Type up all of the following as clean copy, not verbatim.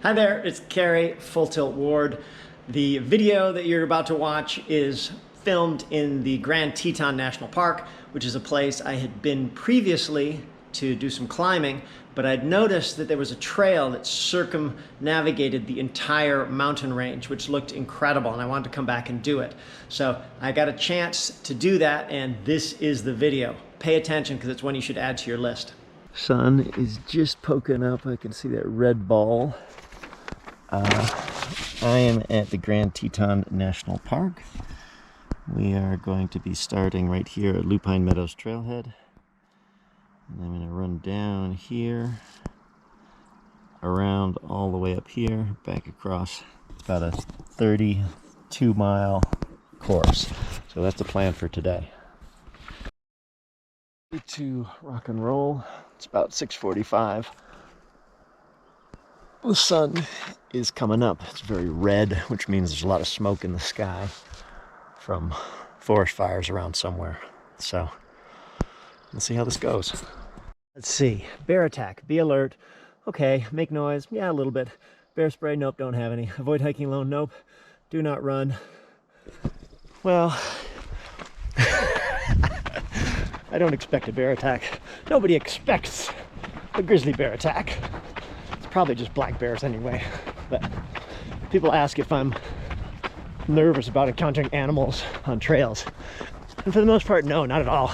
Hi there, it's Carrie Full Tilt Ward. The video that you're about to watch is filmed in the Grand Teton National Park, which is a place I had been previously to do some climbing, but I'd noticed that there was a trail that circumnavigated the entire mountain range, which looked incredible, and I wanted to come back and do it. So I got a chance to do that, and this is the video. Pay attention because it's one you should add to your list. Sun is just poking up. I can see that red ball. I am at the Grand Teton National Park. We are going to be starting right here at Alpine Meadows Trailhead. And I'm going to run down here, around all the way up here, back across about a 32-mile course. So that's the plan for today. To rock and roll. It's about 6:45. The sun is coming up. It's very red, which means there's a lot of smoke in the sky from forest fires around somewhere. So let's see how this goes. Let's see. Bear attack. Be alert. Okay. Make noise. Yeah, a little bit. Bear spray. Nope, don't have any. Avoid hiking alone. Nope. Do not run. Well, I don't expect a bear attack. Nobody expects a grizzly bear attack. It's probably just black bears anyway. But people ask if I'm nervous about encountering animals on trails. And for the most part, no, not at all.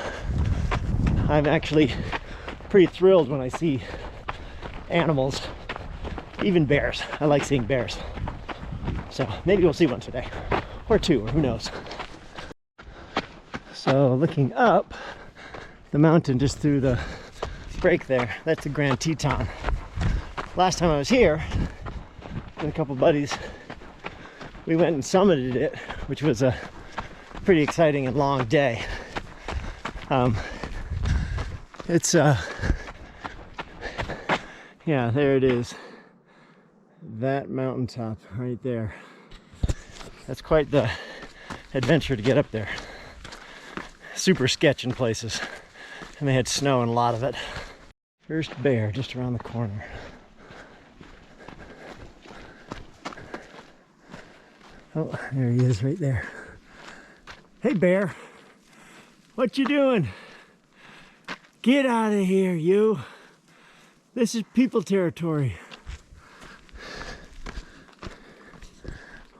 I'm actually pretty thrilled when I see animals, even bears. I like seeing bears. So maybe we'll see one today, or two, or who knows. So looking up the mountain just through the break there, that's the Grand Teton. Last time I was here with a couple buddies, we went and summited it, which was a pretty exciting and long day. Yeah, there it is. That mountaintop right there. That's quite the adventure to get up there. Super sketch in places. And they had snow and a lot of it. First bear just around the corner. Oh, there he is right there. Hey bear, what you doing? Get out of here, you. This is people territory.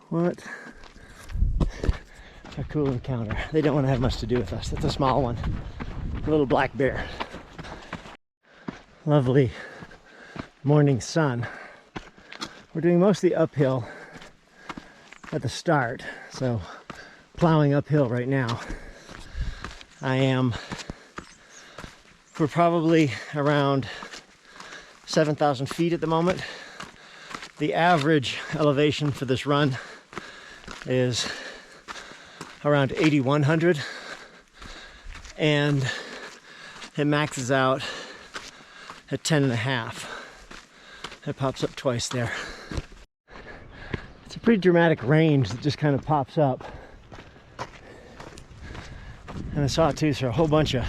What a cool encounter. They don't want to have much to do with us. That's a small one. A little black bear. Lovely morning sun. We're doing mostly uphill at the start, so plowing uphill right now. We're probably around 7,000 feet at the moment. The average elevation for this run is around 8,100, and it maxes out at 10.5. It pops up twice there. It's a pretty dramatic range that just kind of pops up. And the sawtooths are a whole bunch of,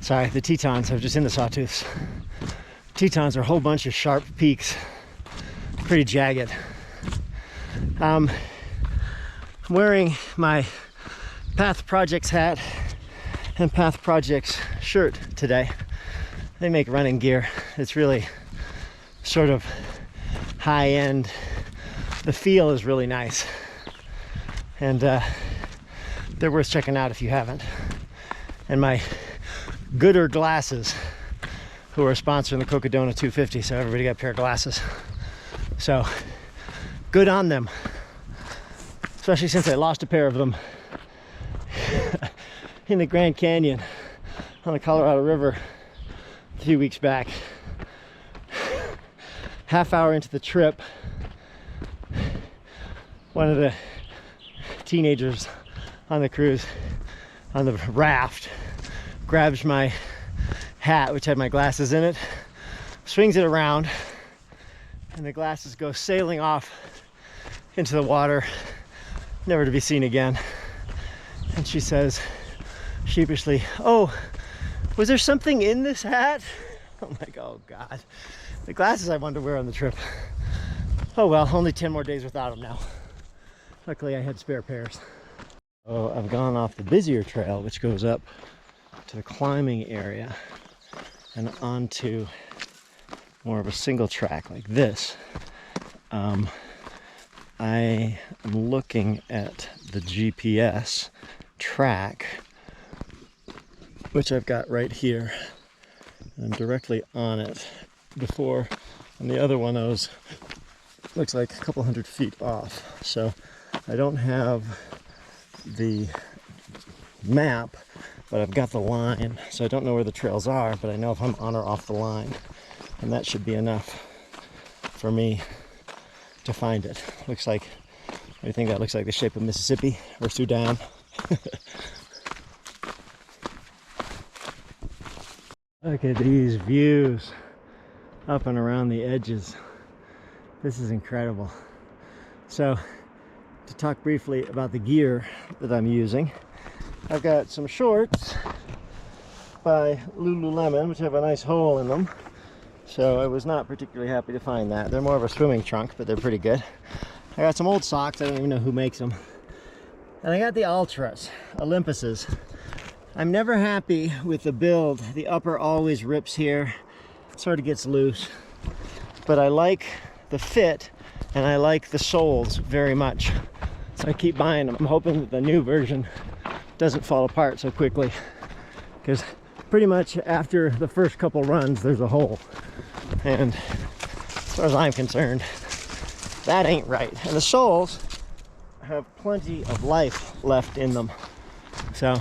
sorry, the Tetons, I was just in the sawtooths. Tetons are a whole bunch of sharp peaks, pretty jagged. I'm wearing my Path Projects hat and Path Projects shirt today. They make running gear. It's really sort of high-end. The feel is really nice, and they're worth checking out if you haven't. And my Gooder glasses, who are sponsoring the Cocodona 250, so everybody got a pair of glasses. So good on them, especially since I lost a pair of them in the Grand Canyon on the Colorado River a few weeks back. Half hour into the trip, one of the teenagers on the cruise, on the raft, grabs my hat, which had my glasses in it, swings it around, and the glasses go sailing off into the water, never to be seen again. And she says sheepishly, "Oh, was there something in this hat?" I'm like, oh God. The glasses I wanted to wear on the trip. Oh well, only 10 more days without them now. Luckily I had spare pairs. Oh, I've gone off the busier trail, which goes up to the climbing area and onto more of a single track like this. I am looking at the GPS track, which I've got right here. I'm directly on it. Before, on the other one, I was, looks like a couple hundred feet off. So I don't have the map, but I've got the line. So I don't know where the trails are, but I know if I'm on or off the line. And that should be enough for me to find it. Looks like, what do you think that looks like? The shape of Mississippi or Sudan? Look at these views up and around the edges. This is incredible. So, to talk briefly about the gear that I'm using, I've got some shorts by Lululemon, which have a nice hole in them. So I was not particularly happy to find that. They're more of a swimming trunk, but they're pretty good. I got some old socks. I don't even know who makes them. And I got the Ultras, Olympuses. I'm never happy with the build. The upper always rips here, sort of gets loose. But I like the fit and I like the soles very much. So I keep buying them. I'm hoping that the new version doesn't fall apart so quickly, because pretty much after the first couple runs there's a hole. And as far as I'm concerned, that ain't right. And the soles have plenty of life left in them. So,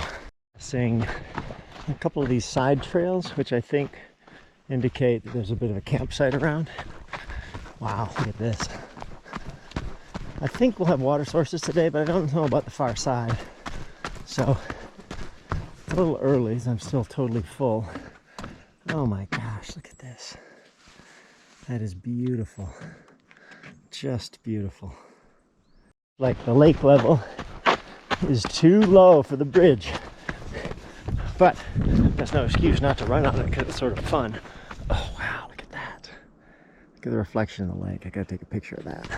seeing a couple of these side trails, which I think indicate that there's a bit of a campsite around. Wow, look at this. I think we'll have water sources today, but I don't know about the far side. So, it's a little early, so I'm still totally full. Oh my gosh, look at this. That is beautiful. Just beautiful. Like the lake level is too low for the bridge. But that's no excuse not to run on it, because it's sort of fun. Oh wow, look at that. Look at the reflection in the lake. I gotta take a picture of that.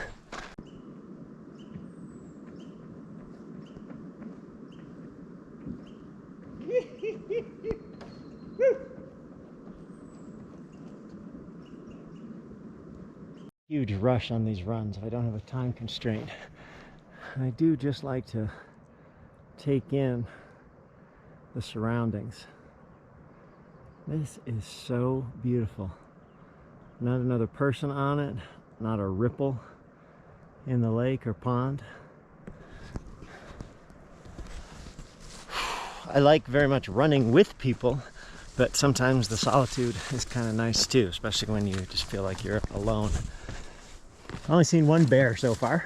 Huge rush on these runs if I don't have a time constraint. And I do just like to take in the surroundings. This is so beautiful. Not another person on it, not a ripple in the lake or pond. I like very much running with people, but sometimes the solitude is kind of nice too, especially when you just feel like you're alone. I've only seen one bear so far.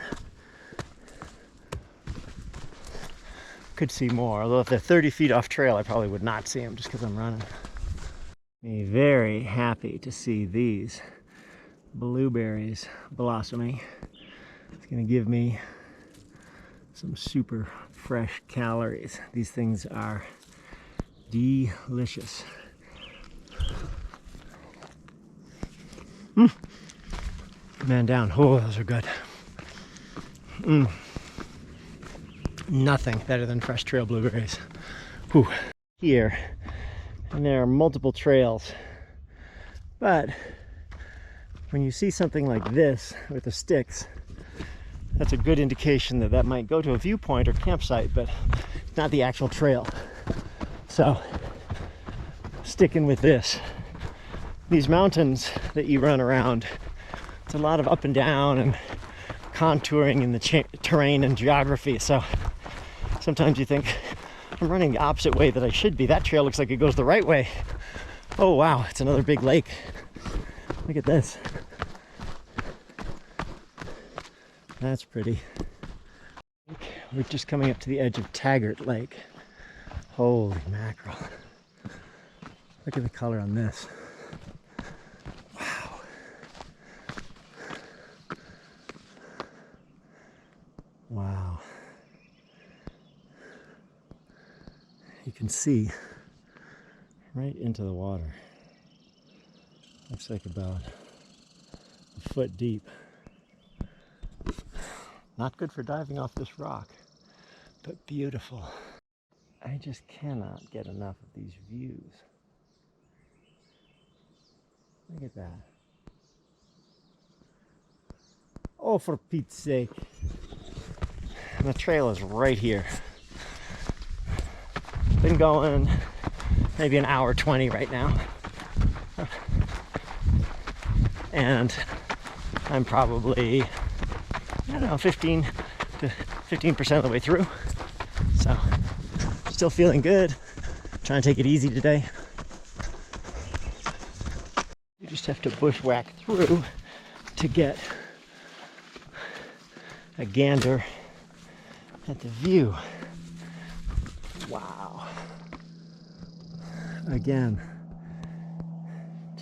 Could see more, although if they're 30 feet off trail, I probably would not see them just because I'm running. I'm very happy to see these blueberries blossoming. It's going to give me some super fresh calories. These things are delicious. Man down. Oh, those are good. Nothing better than fresh trail blueberries. Whew. Here, and there are multiple trails, but when you see something like this with the sticks, that's a good indication that that might go to a viewpoint or campsite, but not the actual trail. So, sticking with this. These mountains that you run around, it's a lot of up and down and contouring in the terrain and geography. So sometimes you think, I'm running the opposite way that I should be. That trail looks like it goes the right way. Oh wow, it's another big lake. Look at this. That's pretty. We're just coming up to the edge of Taggart Lake. Holy mackerel. Look at the color on this. Wow. Wow. You can see right into the water. Looks like about a foot deep. Not good for diving off this rock, but beautiful. I just cannot get enough of these views. Look at that. Oh, for Pete's sake. And the trail is right here. Been going maybe an hour 20 right now. And I'm probably, I don't know, 15 to 15% of the way through. So, still feeling good. Trying to take it easy today. You just have to bushwhack through to get a gander at the view. Wow. Again,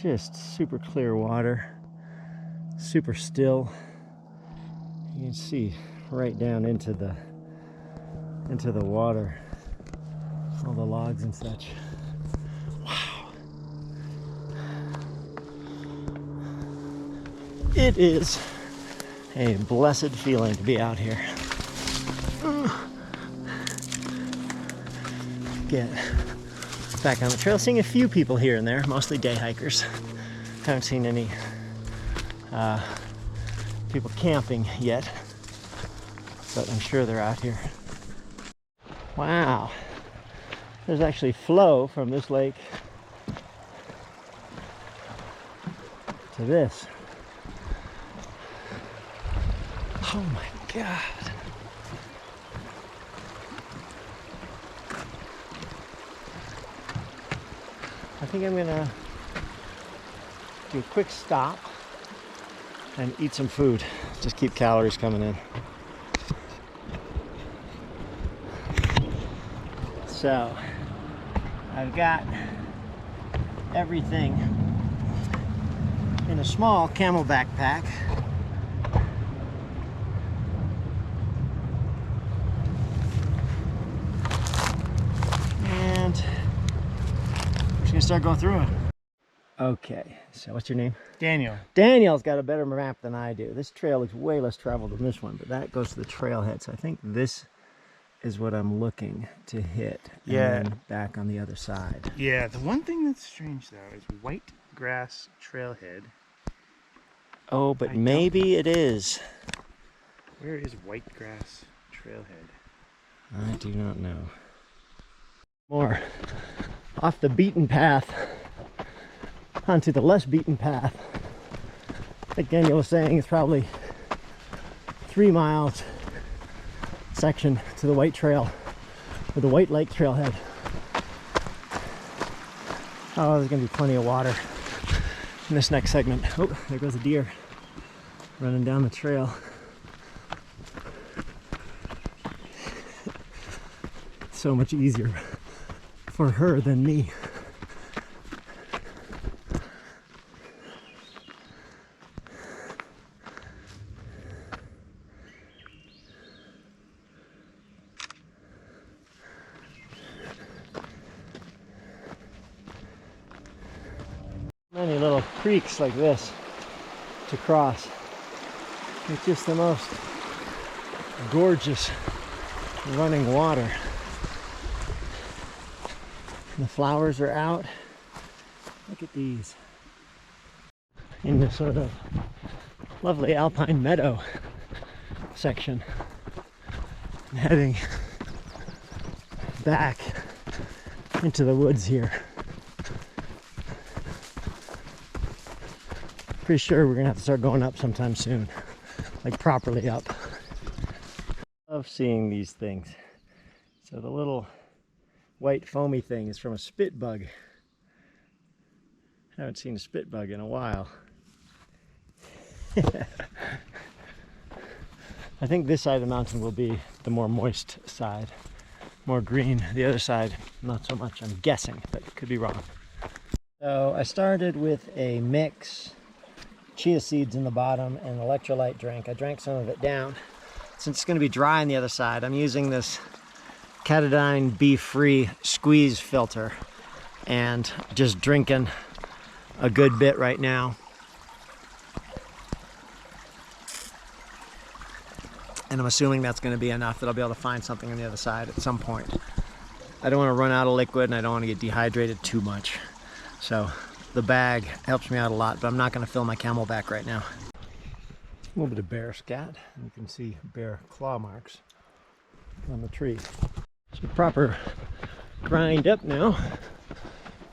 just super clear water, super still. You can see right down into the water, all the logs and such. Wow. It is a blessed feeling to be out here. Get back on the trail, seeing a few people here and there, mostly day hikers. Haven't seen any people camping yet, but I'm sure they're out here. Wow, there's actually flow from this lake to this. Oh my God. I think I'm gonna do a quick stop and eat some food. Just keep calories coming in. So, I've got everything in a small camel backpack. And we're just gonna start going through it. Okay, so what's your name? Daniel. Daniel's got a better map than I do. This trail looks way less traveled than this one, but that goes to the trailhead. So I think this is what I'm looking to hit. Yeah. And then back on the other side. Yeah, the one thing that's strange though is white grass trailhead. Oh, but maybe it is. Where is white grass trailhead? I do not know. More off the beaten path onto the less beaten path. Like Daniel was saying, it's probably 3 miles section to the White Trail, or the White Lake trailhead. Oh, there's gonna be plenty of water in this next segment. Oh, there goes a deer running down the trail. So much easier for her than me. Many little creeks like this to cross. It's just the most gorgeous running water. The flowers are out. Look at these. In this sort of lovely alpine meadow section. I'm heading back into the woods here. Pretty sure we're gonna have to start going up sometime soon, like properly up. I love seeing these things. So the little white foamy thing is from a spit bug. I haven't seen a spit bug in a while. I think this side of the mountain will be the more moist side, more green. The other side, not so much, I'm guessing, but could be wrong. So I started with a mix, chia seeds in the bottom, and an electrolyte drink. I drank some of it down. Since it's going to be dry on the other side, I'm using this Tetton bee-free squeeze filter and just drinking a good bit right now. And I'm assuming that's going to be enough that I'll be able to find something on the other side at some point. I don't want to run out of liquid and I don't want to get dehydrated too much. So the bag helps me out a lot, but I'm not going to fill my Camelback right now. A little bit of bear scat. You can see bear claw marks on the tree. Some proper grind up now.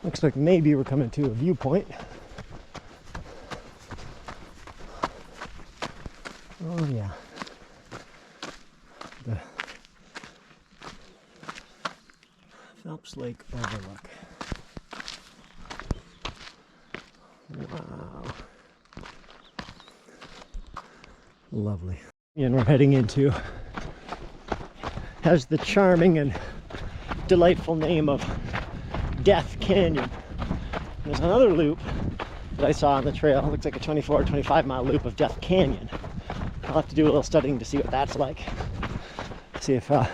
Looks like maybe we're coming to a viewpoint. Oh yeah. The Phelps Lake Overlook. Wow. Lovely. And we're heading into, has the charming and delightful name of Death Canyon. There's another loop that I saw on the trail. It looks like a 24 or 25 mile loop of Death Canyon. I'll have to do a little studying to see what that's like. See if I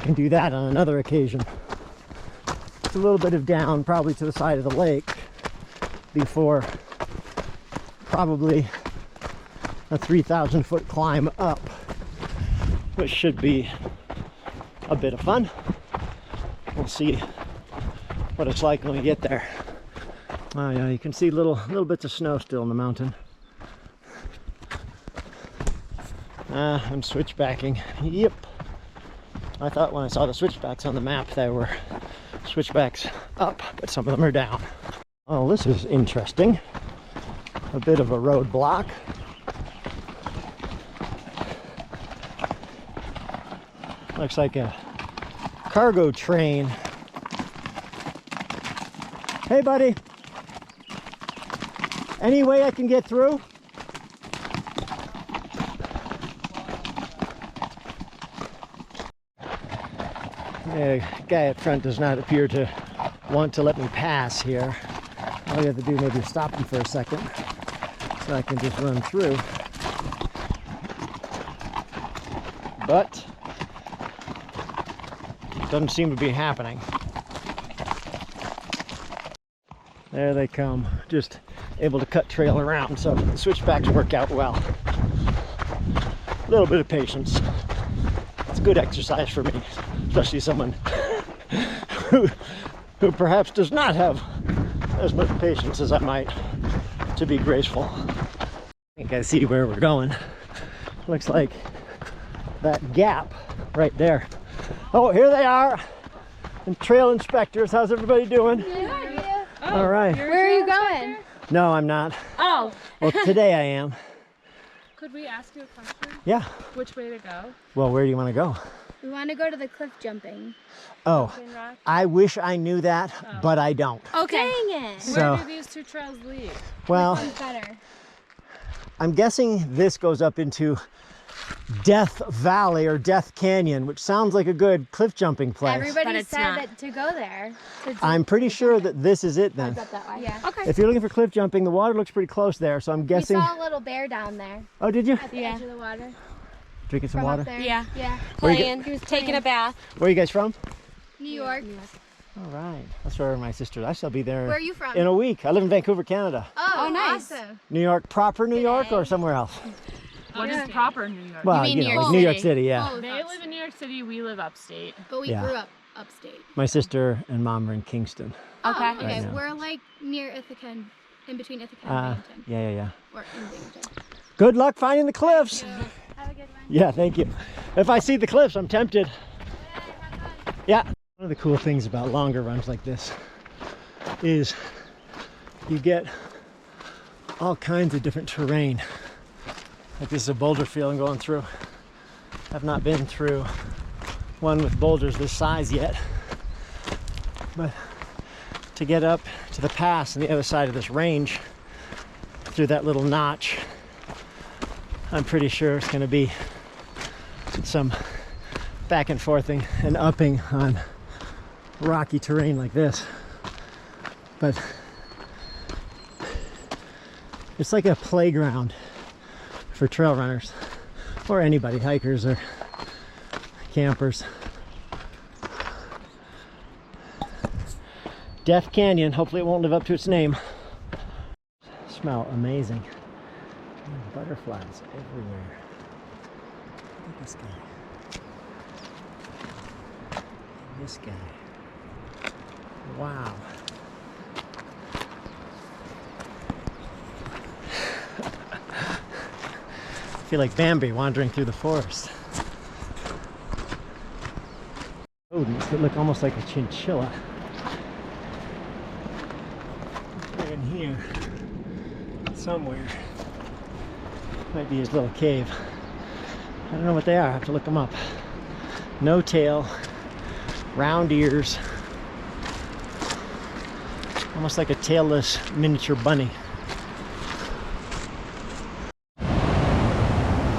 can do that on another occasion. It's a little bit of down, probably to the side of the lake, before probably a 3,000 foot climb up, which should be a bit of fun. We'll see what it's like when we get there. Oh yeah, you can see little bits of snow still in the mountain. I'm switchbacking. Yep. I thought when I saw the switchbacks on the map there were switchbacks up, but some of them are down. Oh, this is interesting. A bit of a roadblock. Looks like a cargo train. Hey buddy, any way I can get through? The guy at front does not appear to want to let me pass here. All you have to do maybe is stop him for a second so I can just run through. But it doesn't seem to be happening. There they come, just able to cut trail around, so the switchbacks work out well. A little bit of patience. It's good exercise for me, especially someone who perhaps does not have as much patience as I might to be graceful. I think I see where we're going. Looks like that gap right there. Oh, here they are. And trail inspectors, how's everybody doing? Good. Oh, all right. Where are you going? No, I'm not. Oh. Well, today I am. Could we ask you a question? Yeah. Which way to go? Well, where do you want to go? We want to go to the cliff jumping. Oh, I wish I knew that, but I don't. Okay. Dang it. So, where do these two trails lead? well, Which one's better? I'm guessing this goes up into Death Valley or Death Canyon, which sounds like a good cliff jumping place. Everybody said that to go there. I'm pretty sure that this is it then. That way. Yeah. Okay. If you're looking for cliff jumping, the water looks pretty close there, so I'm guessing. We saw a little bear down there. Oh, did you? At the edge of the water. Drinking some From water? up there. Yeah. Yeah. Playing. He was taking a bath. Where are you guys from? New York. All right. That's where my sister. I shall be there. Where are you from? In a week. I live in Vancouver, Canada. Oh, nice. Awesome. New York proper, New York, or somewhere else? What is proper New York? Well, mean New York like New York City? City, yeah. Oh, They live in New York City. We live upstate. But we Yeah. grew up upstate. My sister and mom are in Kingston. Okay. Oh, okay. Right now. We're like near Ithaca, in between Ithaca and Binghamton. Yeah. Or in Binghamton. Good luck finding the cliffs. Have a good one. Yeah, thank you. If I see the cliffs, I'm tempted. Yeah. One of the cool things about longer runs like this is you get all kinds of different terrain. Like this is a boulder field I'm going through. I've not been through one with boulders this size yet. But to get up to the pass on the other side of this range through that little notch, I'm pretty sure it's going to be some back and forthing and upping on rocky terrain like this. But it's like a playground for trail runners or anybody, hikers or campers. Death Canyon, hopefully it won't live up to its name. Smell amazing. Butterflies everywhere. at this guy. This guy. Wow. I feel like Bambi wandering through the forest. Rodents that look almost like a chinchilla. They're in here somewhere. Might be his little cave. I don't know what they are. I have to look them up. No tail, round ears, almost like a tailless miniature bunny.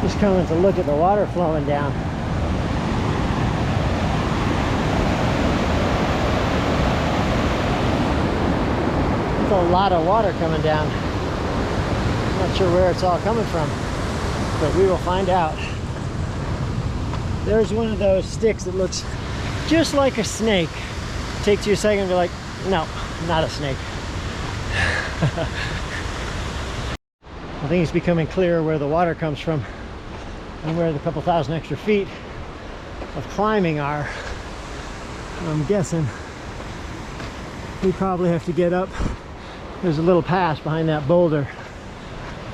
Just coming to look at the water flowing down. There's a lot of water coming down. I'm not sure where it's all coming from, but we will find out. There's one of those sticks that looks just like a snake. Takes you a second to be like, no, not a snake. I think it's becoming clearer where the water comes from and where the couple thousand extra feet of climbing are. I'm guessing we probably have to get up. There's a little pass behind that boulder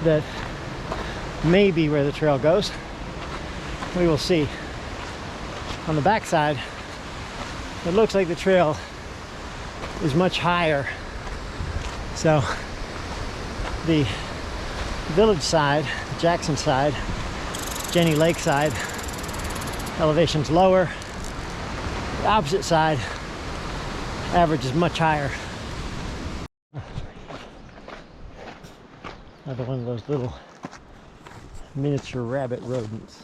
that may be where the trail goes. We will see. On the backside, it looks like the trail is much higher. So the village side, Jackson side, Jenny Lake side, elevation's lower. The opposite side, average is much higher. Another one of those little miniature rabbit rodents.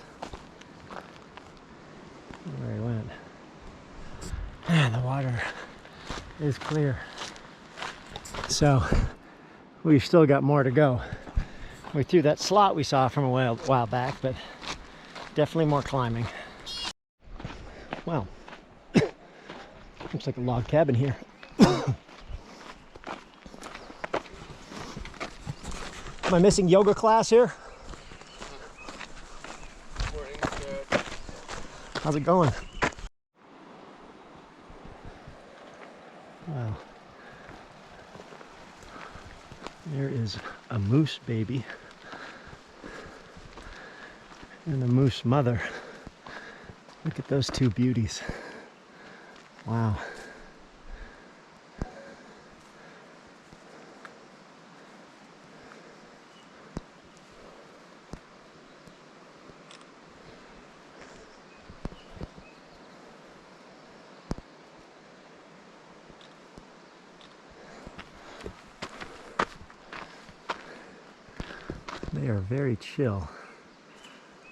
Where he went. And the water is clear. So we've still got more to go. We're through that slot we saw from a while back, but definitely more climbing. Wow. Looks like a log cabin here. Am I missing yoga class here? How's it going? Wow. There is a moose baby and a moose mother. Look at those two beauties. Wow. They are very chill,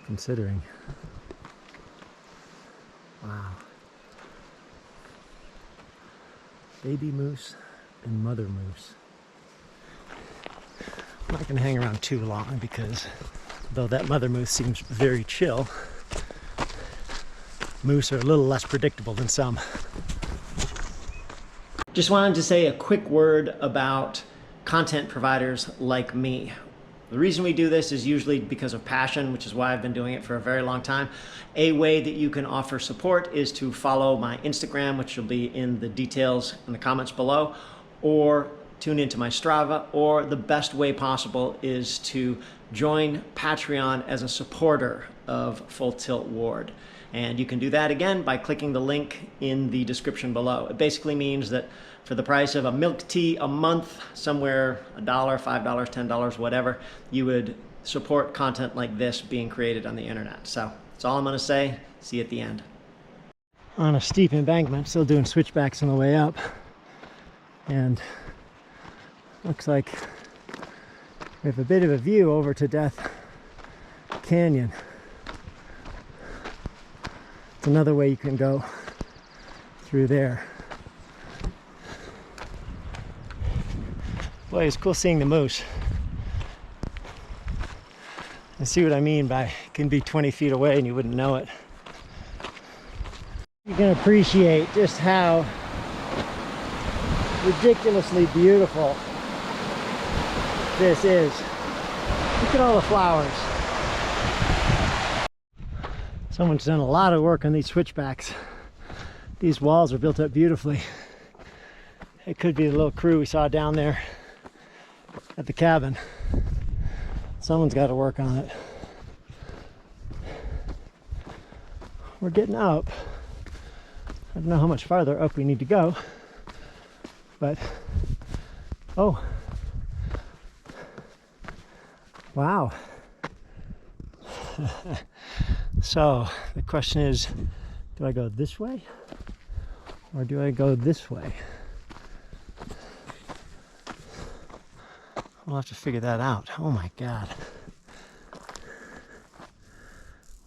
considering. Wow. Baby moose and mother moose. I'm not going to hang around too long because though that mother moose seems very chill, moose are a little less predictable than some. Just wanted to say a quick word about content providers like me. The reason we do this is usually because of passion, which is why I've been doing it for a very long time. A way that you can offer support is to follow my Instagram, which will be in the details in the comments below, or tune into my Strava, or the best way possible is to join Patreon as a supporter of Full Tilt Ward. And you can do that again by clicking the link in the description below. It basically means that for the price of a milk tea a month, somewhere $1, $5, $10, whatever, you would support content like this being created on the internet. So that's all I'm going to say. See you at the end. On a steep embankment, still doing switchbacks on the way up. And looks like we have a bit of a view over to Death Canyon. It's another way you can go through there. Boy, it's cool seeing the moose. And see what I mean by it can be 20 feet away and you wouldn't know it. You can appreciate just how ridiculously beautiful this is. Look at all the flowers. Someone's done a lot of work on these switchbacks. These walls are built up beautifully. It could be the little crew we saw down there at the cabin. Someone's got to work on it. We're getting up. I don't know how much farther up we need to go, but oh, wow. So the question is, do I go this way or do I go this way? We'll have to figure that out. Oh my God.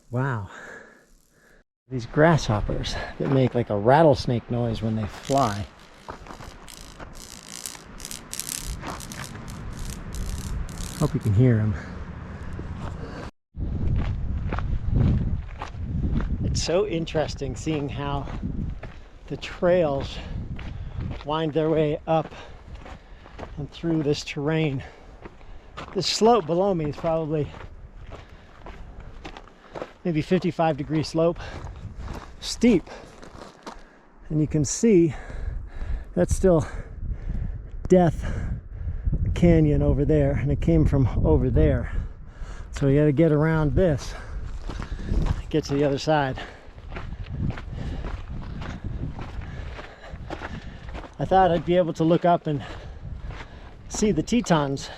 Wow. These grasshoppers that make like a rattlesnake noise when they fly. Hope you can hear them. It's so interesting seeing how the trails wind their way up and through this terrain. This slope below me is probably maybe 55-degree slope, steep, and you can see that's still Death Canyon over there, and it came from over there. So you got to get around this, get to the other side. I thought I'd be able to look up and see the Tetons,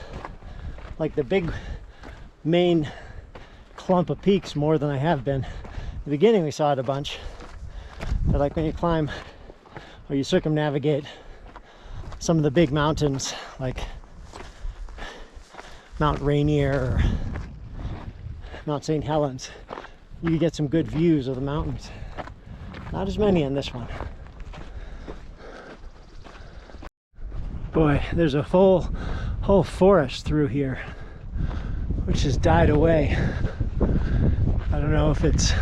like the big main clump of peaks, more than I have been. In the beginning we saw it a bunch, but like when you climb or you circumnavigate some of the big mountains like Mount Rainier or Mount St. Helens, you get some good views of the mountains. Not as many on this one. Boy, there's a whole forest through here, which has died away. I don't know if it's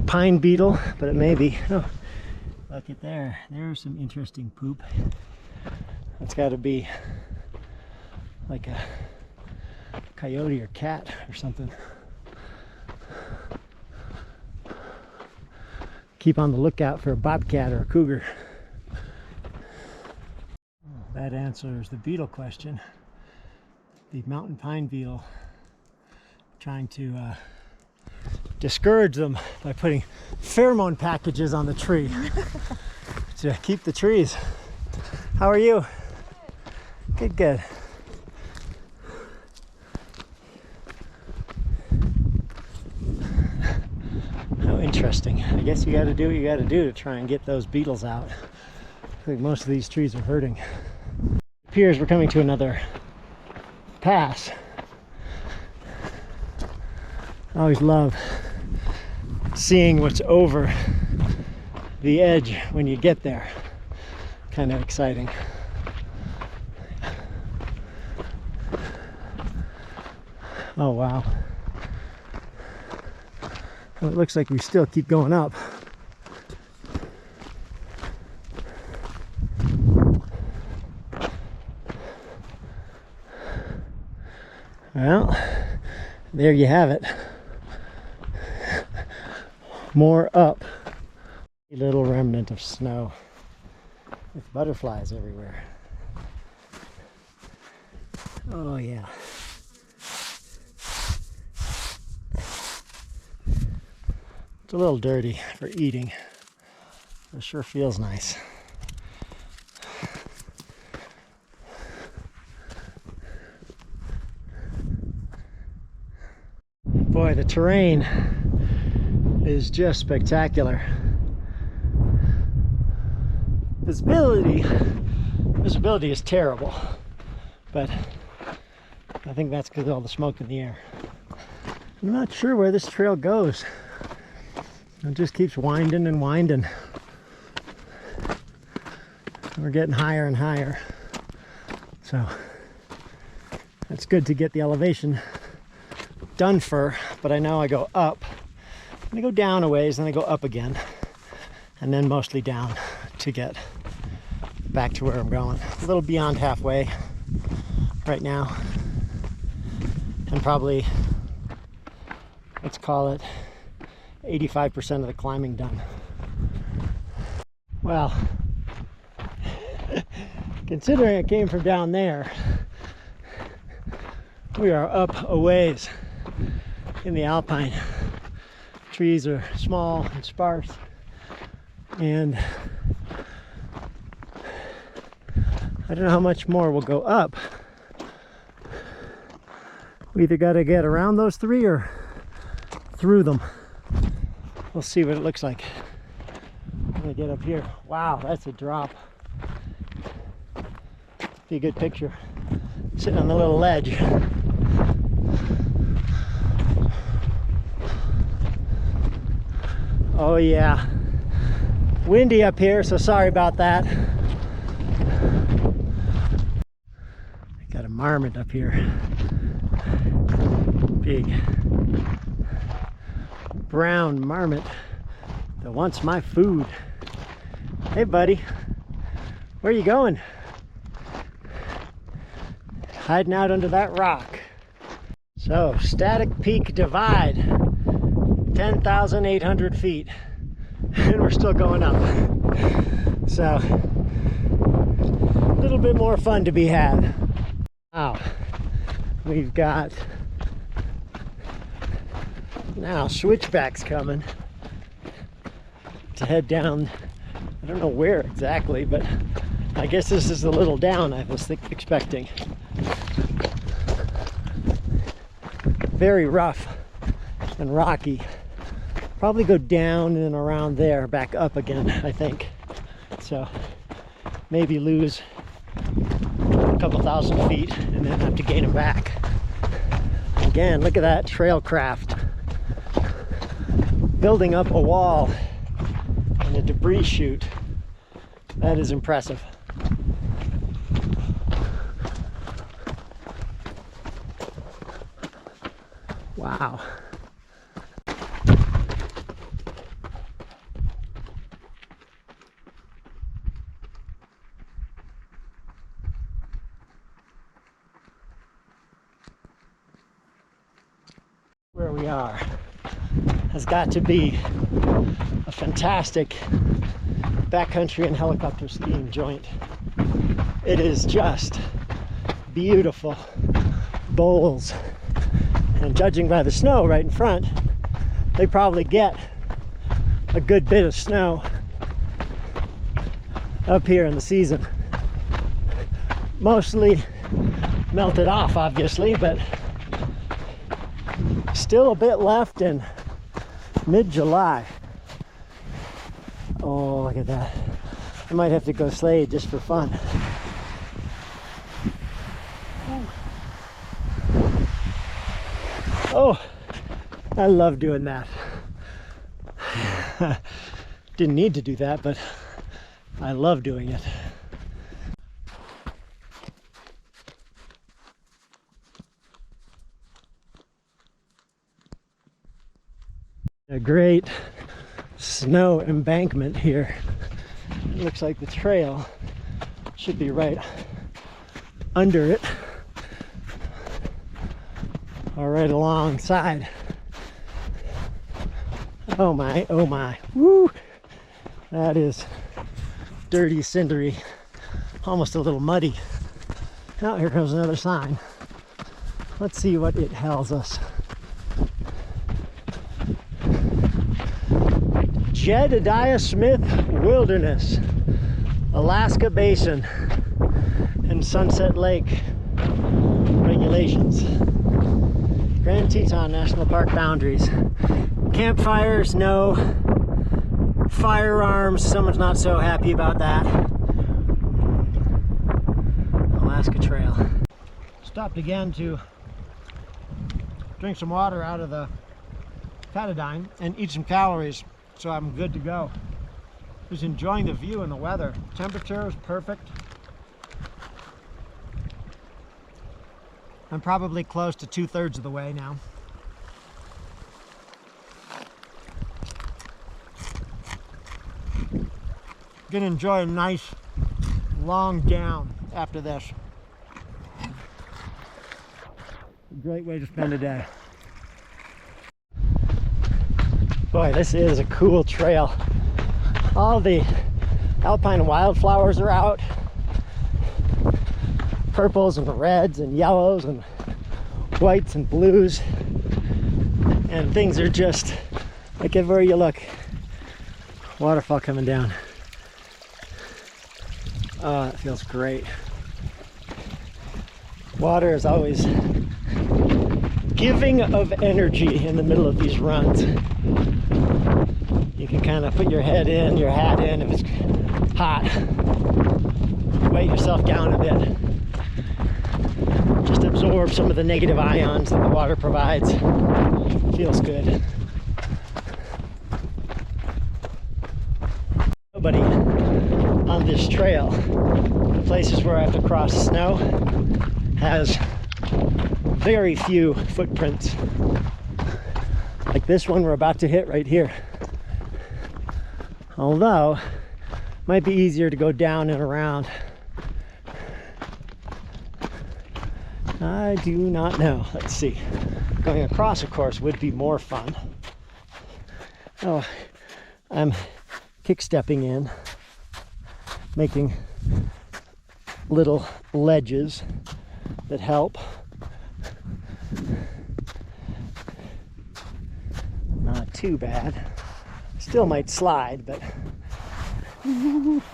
pine beetle, but it may be. Oh, look at there. There's some interesting poop. That's got to be like a coyote or cat or something. Keep on the lookout for a bobcat or a cougar. That answers the beetle question. The mountain pine beetle, trying to discourage them by putting pheromone packages on the tree to keep the trees. How are you? Good, good. How interesting. I guess you got to do what you got to do to try and get those beetles out. I think most of these trees are hurting. It appears we're coming to another pass. I always love seeing what's over the edge when you get there. Kind of exciting. Oh wow. Well, it looks like we still keep going up. Well, there you have it. More up. A little remnant of snow with butterflies everywhere. Oh yeah. It's a little dirty for eating. It sure feels nice. Boy, the terrain is just spectacular. Visibility is terrible, but I think that's because of all the smoke in the air. I'm not sure where this trail goes. It just keeps winding and winding. We're getting higher and higher, so it's good to get the elevation done for, but I know I go up and I go down a ways and I go up again and then mostly down to get back to where I'm going. A little beyond halfway right now, and probably, let's call it 85% of the climbing done. Well, considering it came from down there, we are up a ways in the Alpine. Trees are small and sparse, and I don't know how much more will go up. We either got to get around those three or through them. We'll see what it looks like when I get up here. Wow, that's a drop. Be a good picture. Sitting on the little ledge. Oh yeah. Windy up here, so sorry about that. Got a marmot up here. Big brown marmot that wants my food. Hey buddy, where are you going? Hiding out under that rock. So, static peak divide, 10,800 feet, and we're still going up. So, a little bit more fun to be had. Wow, we've got now switchbacks coming to head down. I don't know where exactly, but I guess this is a little down I was expecting. Very rough and rocky. Probably go down and around there, back up again, I think. So maybe lose a couple thousand feet and then have to gain them back. Again, look at that trail craft. Building up a wall and a debris chute. That is impressive. Wow. Where we are has got to be a fantastic backcountry and helicopter skiing joint. It is just beautiful bowls, and judging by the snow right in front, they probably get a good bit of snow up here in the season. Mostly melted off, obviously, but still a bit left in mid-July. Oh, look at that. I might have to go sleigh just for fun. Oh, I love doing that. Didn't need to do that, but I love doing it. A great snow embankment here. It looks like the trail should be right under it, or right alongside. Oh my, oh my. Woo! That is dirty, cindery, almost a little muddy. Now here comes another sign. Let's see what it tells us. Jedediah Smith Wilderness, Alaska Basin, and Sunset Lake regulations. Grand Teton National Park boundaries. Campfires, no. Firearms, someone's not so happy about that. Alaska Trail. Stopped again to drink some water out of the Tetton and eat some calories, so I'm good to go. Just enjoying the view and the weather. Temperature is perfect. I'm probably close to 2/3 of the way now. Gonna enjoy a nice long down after this. A great way to spend a day. Boy, this is a cool trail. All the Alpine wildflowers are out. Purples and reds and yellows and whites and blues. And things are just like everywhere you look. Waterfall coming down. Oh, it feels great. Water is always giving of energy in the middle of these runs. You can kind of put your head in, your hat in if it's hot. Weight yourself down a bit. Just absorb some of the negative ions that the water provides. Feels good. Nobody on this trail, the places where I have to cross snow, has very few footprints. Like this one we're about to hit right here. Although, might be easier to go down and around. I do not know. Let's see. Going across, of course, would be more fun. Oh, I'm kick-stepping in, making little ledges that help. Not too bad. Still might slide, but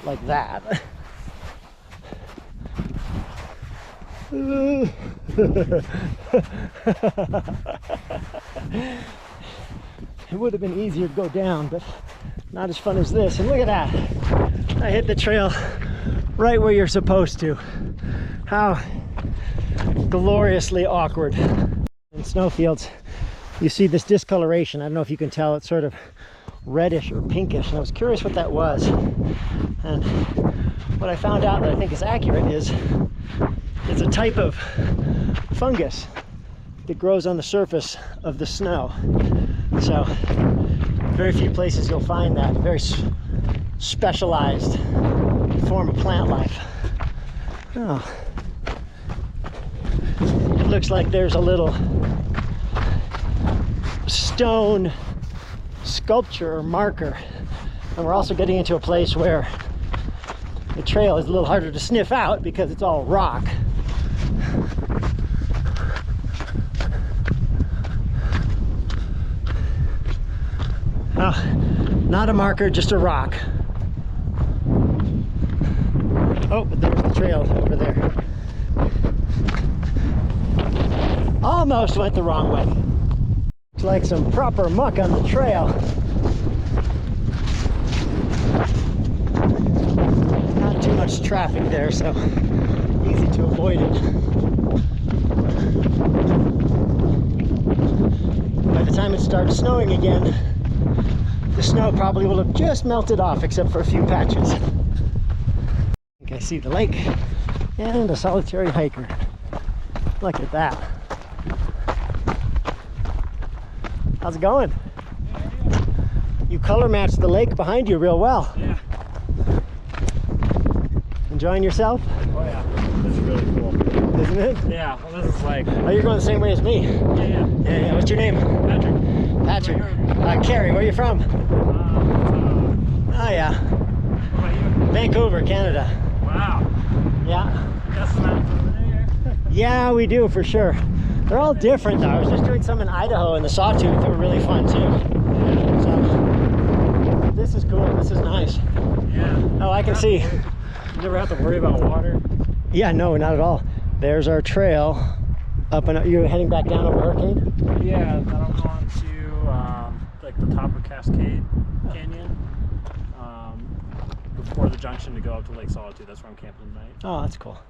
like that. It would have been easier to go down, but not as fun as this. And look at that. I hit the trail right where you're supposed to. How gloriously awkward. In snowfields, you see this discoloration. I don't know if you can tell, it's sort of reddish or pinkish. And I was curious what that was. And what I found out that I think is accurate is it's a type of fungus that grows on the surface of the snow. So very few places you'll find that. A very specialized form of plant life. Oh. It looks like there's a little stone sculpture or marker. And we're also getting into a place where the trail is a little harder to sniff out because it's all rock. Oh, not a marker, just a rock. Oh, but there's the trail over there. Almost went the wrong way. Looks like some proper muck on the trail. Not too much traffic there, so easy to avoid it. By the time it starts snowing again, the snow probably will have just melted off, except for a few patches. I think I see the lake and a solitary hiker. Look at that. How's it going? You color match the lake behind you real well. Yeah. Enjoying yourself? Oh yeah. This is really cool. Isn't it? Yeah. Well, this is like. Oh, you're going the same way as me. Yeah. What's your name? Patrick. Patrick. Carrie, where are you from? Oh yeah. What about you? Vancouver, Canada. Wow. Yeah. Got some mountains over there. Yeah, we do for sure. They're all different though. I was just doing some in Idaho and the Sawtooth that were really fun too. So this is cool. This is nice. Yeah. Oh, I can see. You never have to worry about water. Yeah, no, not at all. There's our trail up and up. You're heading back down over Hurricane? Yeah, then I'm going to like the top of Cascade Canyon before the junction to go up to Lake Solitude. That's where I'm camping tonight. Oh, that's cool. So.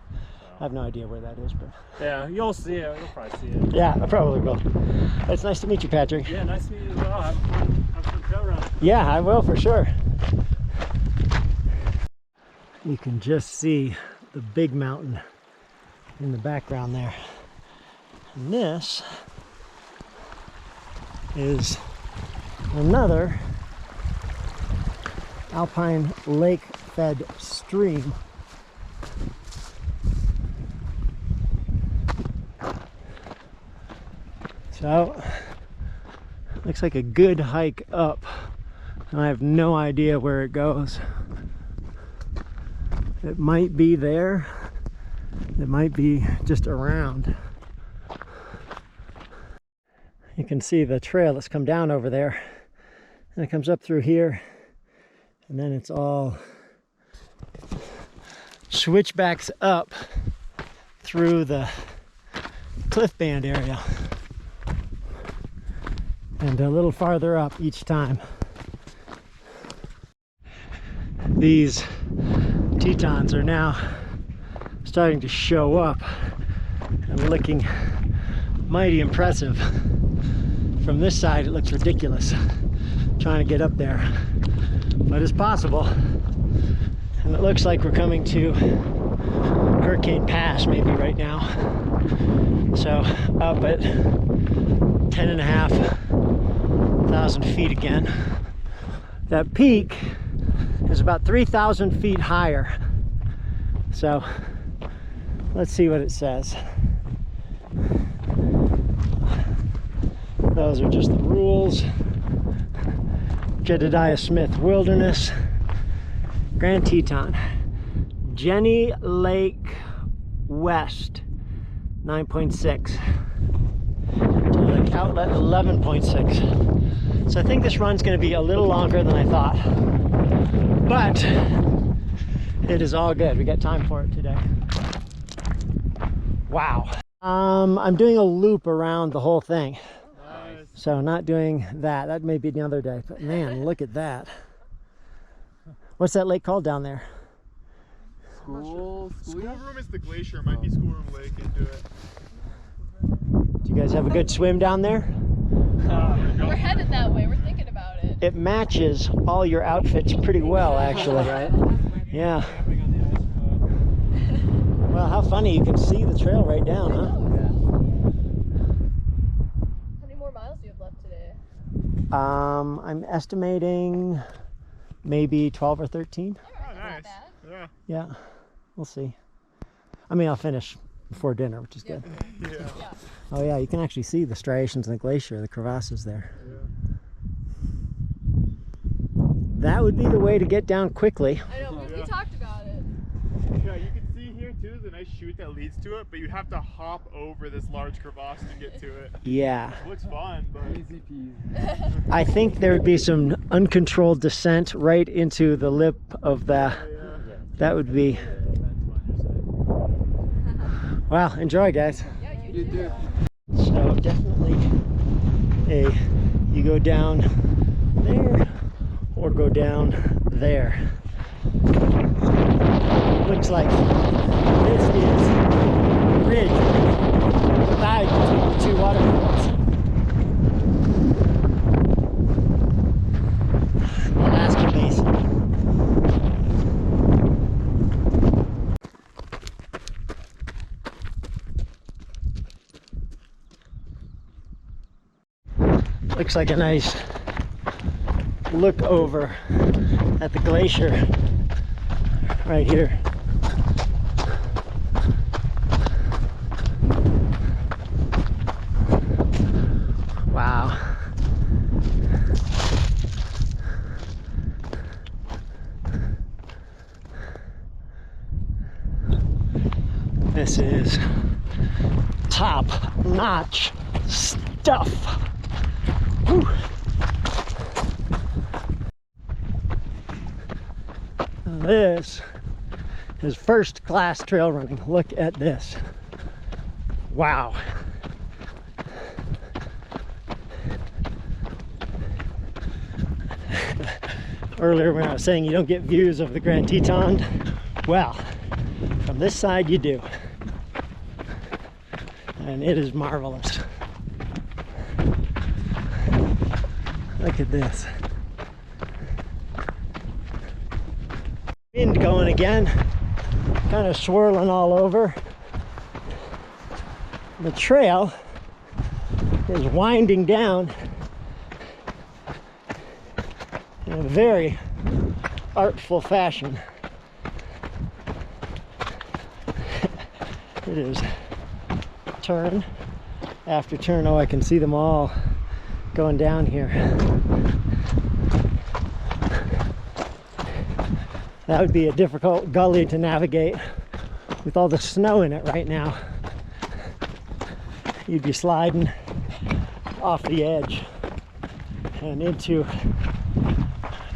I have no idea where that is, but Yeah, you'll see it. You'll probably see it. yeah, I probably will. It's nice to meet you, Patrick. Yeah, nice to meet you as well. Have some trail run. Yeah, I will for sure. You can just see the big mountain in the background there. And this is another Alpine lake-fed stream. So Looks like a good hike up, and I have no idea where it goes. It might be there. It might be just around. You can see the trail that's come down over there, and it comes up through here, and then it's all switchbacks up through the cliff band area, and a little farther up each time. These Tetons are now starting to show up and looking mighty impressive. From this side it looks ridiculous trying to get up there, but it's possible. And it looks like we're coming to Hurricane Pass maybe right now. So up at 10,500 feet again. That peak is about 3,000 feet higher. So let's see what it says. Those are just the rules. Jedediah Smith Wilderness, Grand Teton, Jenny Lake West, 9.6. Lake Outlet, 11.6. So I think this run's going to be a little longer than I thought, but it is all good. We got time for it today. Wow. I'm doing a loop around the whole thing. So not doing that. That may be another day. But man, look at that. What's that lake called down there? Schoolroom is the glacier. It might be Schoolroom Lake into it. Do you guys have a good swim down there? We're headed that way. We're thinking about it. It matches all your outfits pretty well, actually. Right? Yeah. Well, how funny. You can see the trail right down, huh? I'm estimating maybe 12 or 13. Oh, nice. Yeah. Yeah, we'll see. I mean, I'll finish before dinner, which is good. Yeah. Oh yeah, you can actually see the striations in the glacier, the crevasses there. Yeah. That would be the way to get down quickly. I know, we talked about it. Yeah, you can see here too, there's a nice chute that leads to it, but you have to hop over this large crevasse to get to it. Yeah. It looks fun, but easy peasy. I think there would be some uncontrolled descent right into the lip of the... That would be... Wow, enjoy guys. Yeah, you do. So definitely you go down there or go down there. Looks like this is a bridge divide between the two waterfalls. Alaska Basin. Looks like a nice look over at the glacier right here. Wow. This is top-notch stuff. Whew. This is first-class trail running. Look at this. Wow. Earlier when I was saying you don't get views of the Grand Teton, well, from this side you do. And it is marvelous. Look at this. Wind going again, kind of swirling all over. The trail is winding down in a very artful fashion. It is turn after turn. Oh, I can see them all going down here. That would be a difficult gully to navigate with all the snow in it right now. You'd be sliding off the edge and into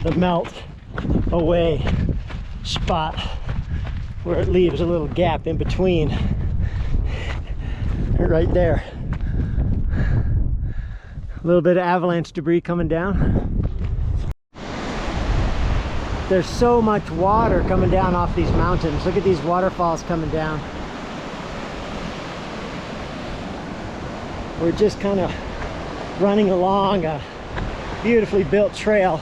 the melt away spot where it leaves a little gap in between right there. A little bit of avalanche debris coming down. There's so much water coming down off these mountains. Look at these waterfalls coming down. We're just kind of running along a beautifully built trail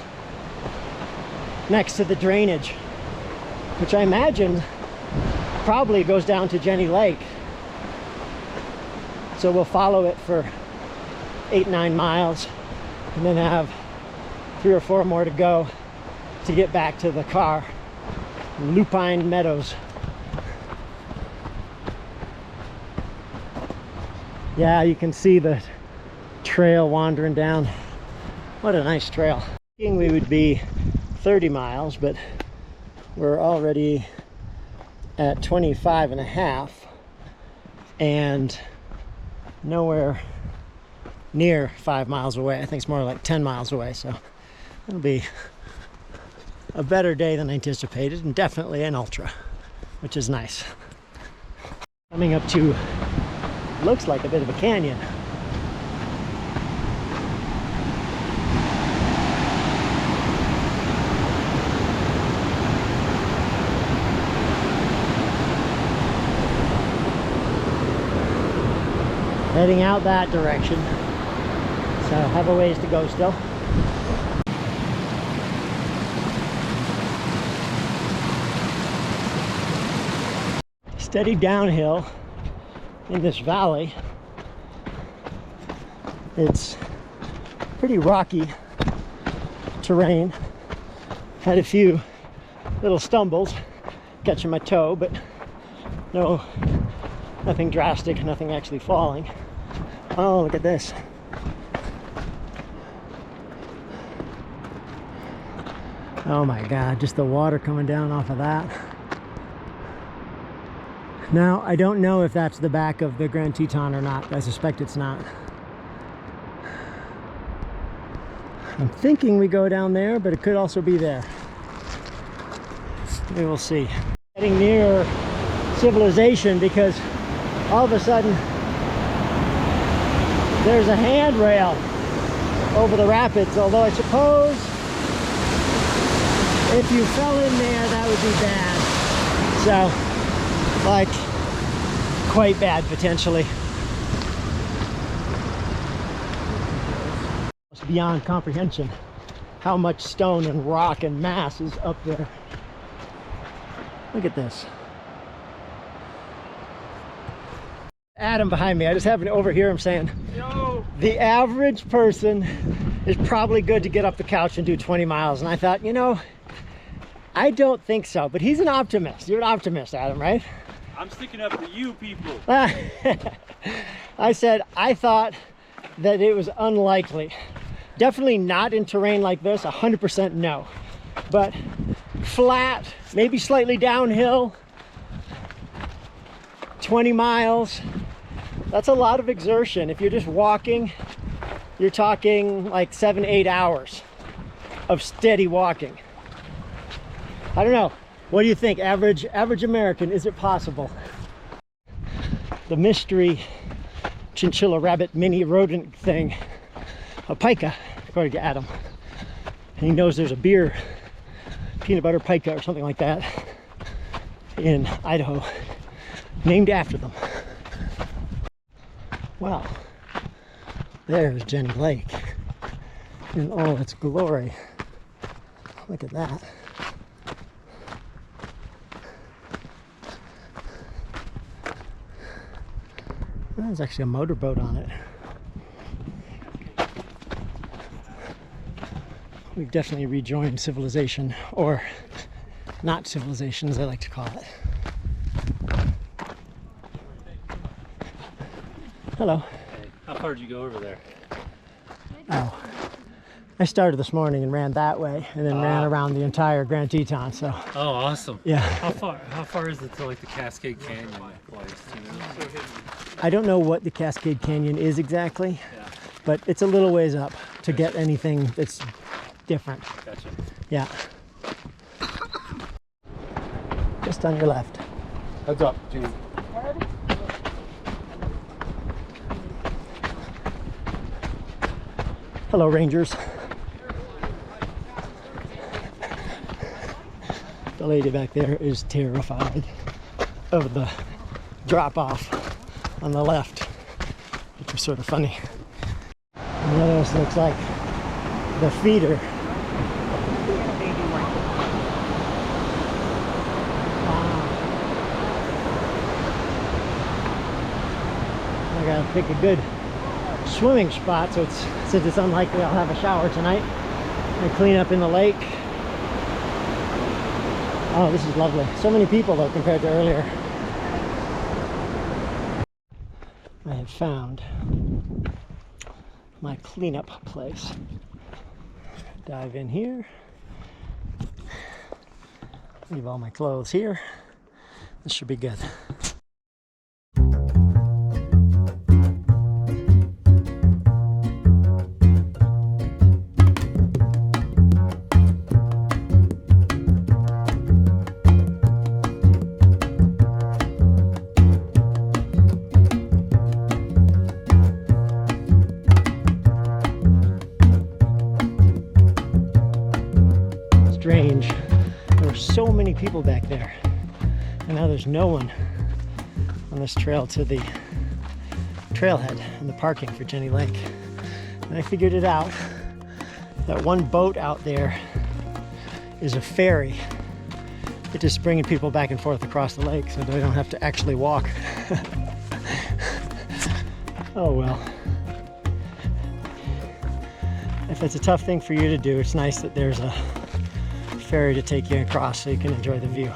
next to the drainage, which I imagine probably goes down to Jenny Lake. So we'll follow it for 8-9 miles and then have 3 or 4 more to go to get back to the car. Lupine Meadows. Yeah, you can see the trail wandering down. What a nice trail. We would be 30 miles, but we're already at 25 and a half and nowhere near 5 miles away. I think it's more like 10 miles away, so it'll be a better day than anticipated, and definitely an ultra, which is nice. Coming up to, looks like a bit of a canyon. Heading out that direction, so have a ways to go still. Steady downhill in this valley. It's pretty rocky terrain. Had a few little stumbles catching my toe, but nothing drastic, nothing actually falling. Oh, look at this. Oh my God, just the water coming down off of that. Now, I don't know if that's the back of the Grand Teton or not. I suspect it's not. I'm thinking we go down there, but it could also be there. We will see. Getting near civilization because all of a sudden there's a handrail over the rapids, although I suppose if you fell in there that would be bad. So, like, quite bad potentially. It's beyond comprehension how much stone and rock and mass is up there. Look at this. Adam behind me, I just happened to overhear him saying, "Yo, the average person is probably good to get up the couch and do 20 miles. And I thought, you know, I don't think so, but he's an optimist. You're an optimist, Adam, right? I'm sticking up for you people. I said, I thought that it was unlikely. Definitely not in terrain like this, 100% no. But flat, maybe slightly downhill, 20 miles. That's a lot of exertion. If you're just walking, you're talking like 7-8 hours of steady walking. I don't know. What do you think? Average American, is it possible? The mystery chinchilla rabbit mini rodent thing, a pica, according to Adam. And he knows there's a beer, peanut butter pica or something like that in Idaho, named after them. Well, there's Jenny Lake in all its glory. Look at that. There's actually a motorboat on it. We've definitely rejoined civilization, or not civilization as I like to call it. Hello. How far did you go over there? Oh. I started this morning and ran that way, and then ran around the entire Grand Teton. So. Oh, awesome. Yeah. How far is it to like the Cascade Canyon place? You know? I don't know what the Cascade Canyon is exactly, but it's a little ways up to get anything that's different. Gotcha. Yeah. Just on your left. Heads up, Gene. Hello, Rangers. The lady back there is terrified of the drop-off on the left, which was sort of funny. And the other looks like the feeder. I gotta pick a good swimming spot, so since it's unlikely I'll have a shower tonight, I clean up in the lake. Oh, this is lovely. So many people though compared to earlier. I have found my cleanup place. Dive in here. Leave all my clothes here. This should be good. Strange. There were so many people back there, and now there's no one on this trail to the trailhead and the parking for Jenny Lake. And I figured it out. That one boat out there is a ferry. It's just bringing people back and forth across the lake so they don't have to actually walk. Oh well. If it's a tough thing for you to do, it's nice that there's a ferry to take you across so you can enjoy the view.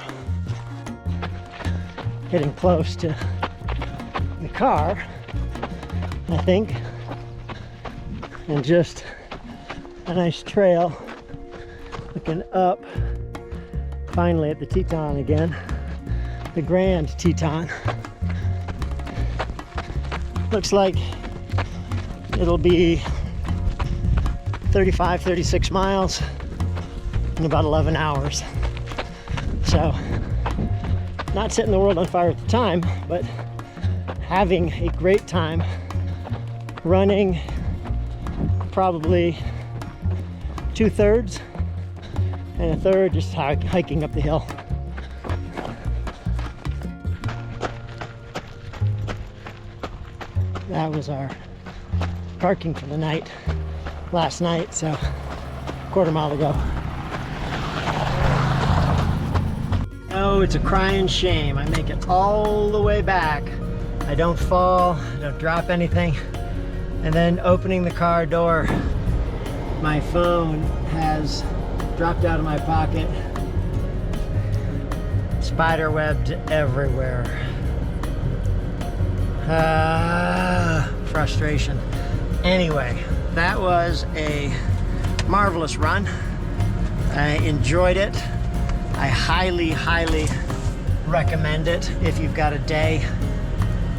Getting close to the car, I think, and just a nice trail looking up, finally at the Teton again, the Grand Teton. Looks like it'll be 35, 36 miles in about 11 hours. So, not setting the world on fire at the time, but having a great time running probably 2/3 and a third just hiking up the hill. That was our parking for the night last night, so a quarter mile to go. Oh, it's a crying shame. I make it all the way back. I don't fall, I don't drop anything. And then opening the car door, my phone has dropped out of my pocket. Spider webbed everywhere. Frustration. Anyway, that was a marvelous run. I enjoyed it. I highly, highly recommend it if you've got a day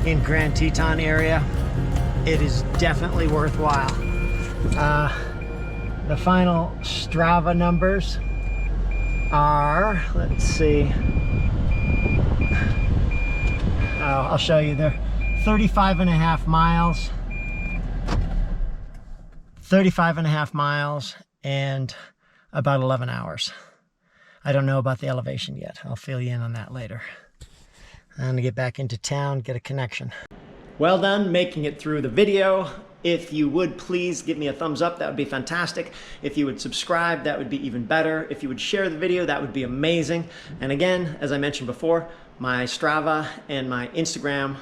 in Grand Teton area. It is definitely worthwhile. The final Strava numbers are, let's see. I'll show you. They're 35.5 miles. 35.5 miles and about 11 hours. I don't know about the elevation yet. I'll fill you in on that later. I'm gonna get back into town, get a connection. Well done making it through the video. If you would please give me a thumbs up, that would be fantastic. If you would subscribe, that would be even better. If you would share the video, that would be amazing. And again, as I mentioned before, my Strava and my Instagram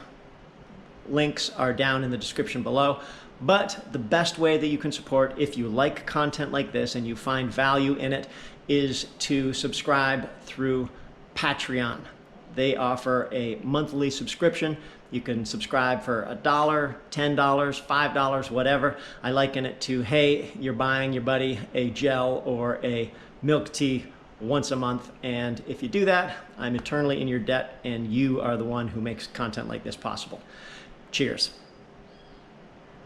links are down in the description below. But the best way that you can support, if you like content like this and you find value in it, is to subscribe through Patreon. They offer a monthly subscription. You can subscribe for $1, $10, $5, whatever. I liken it to, hey, you're buying your buddy a gel or a milk tea once a month, and if you do that, I'm eternally in your debt, and you are the one who makes content like this possible. Cheers.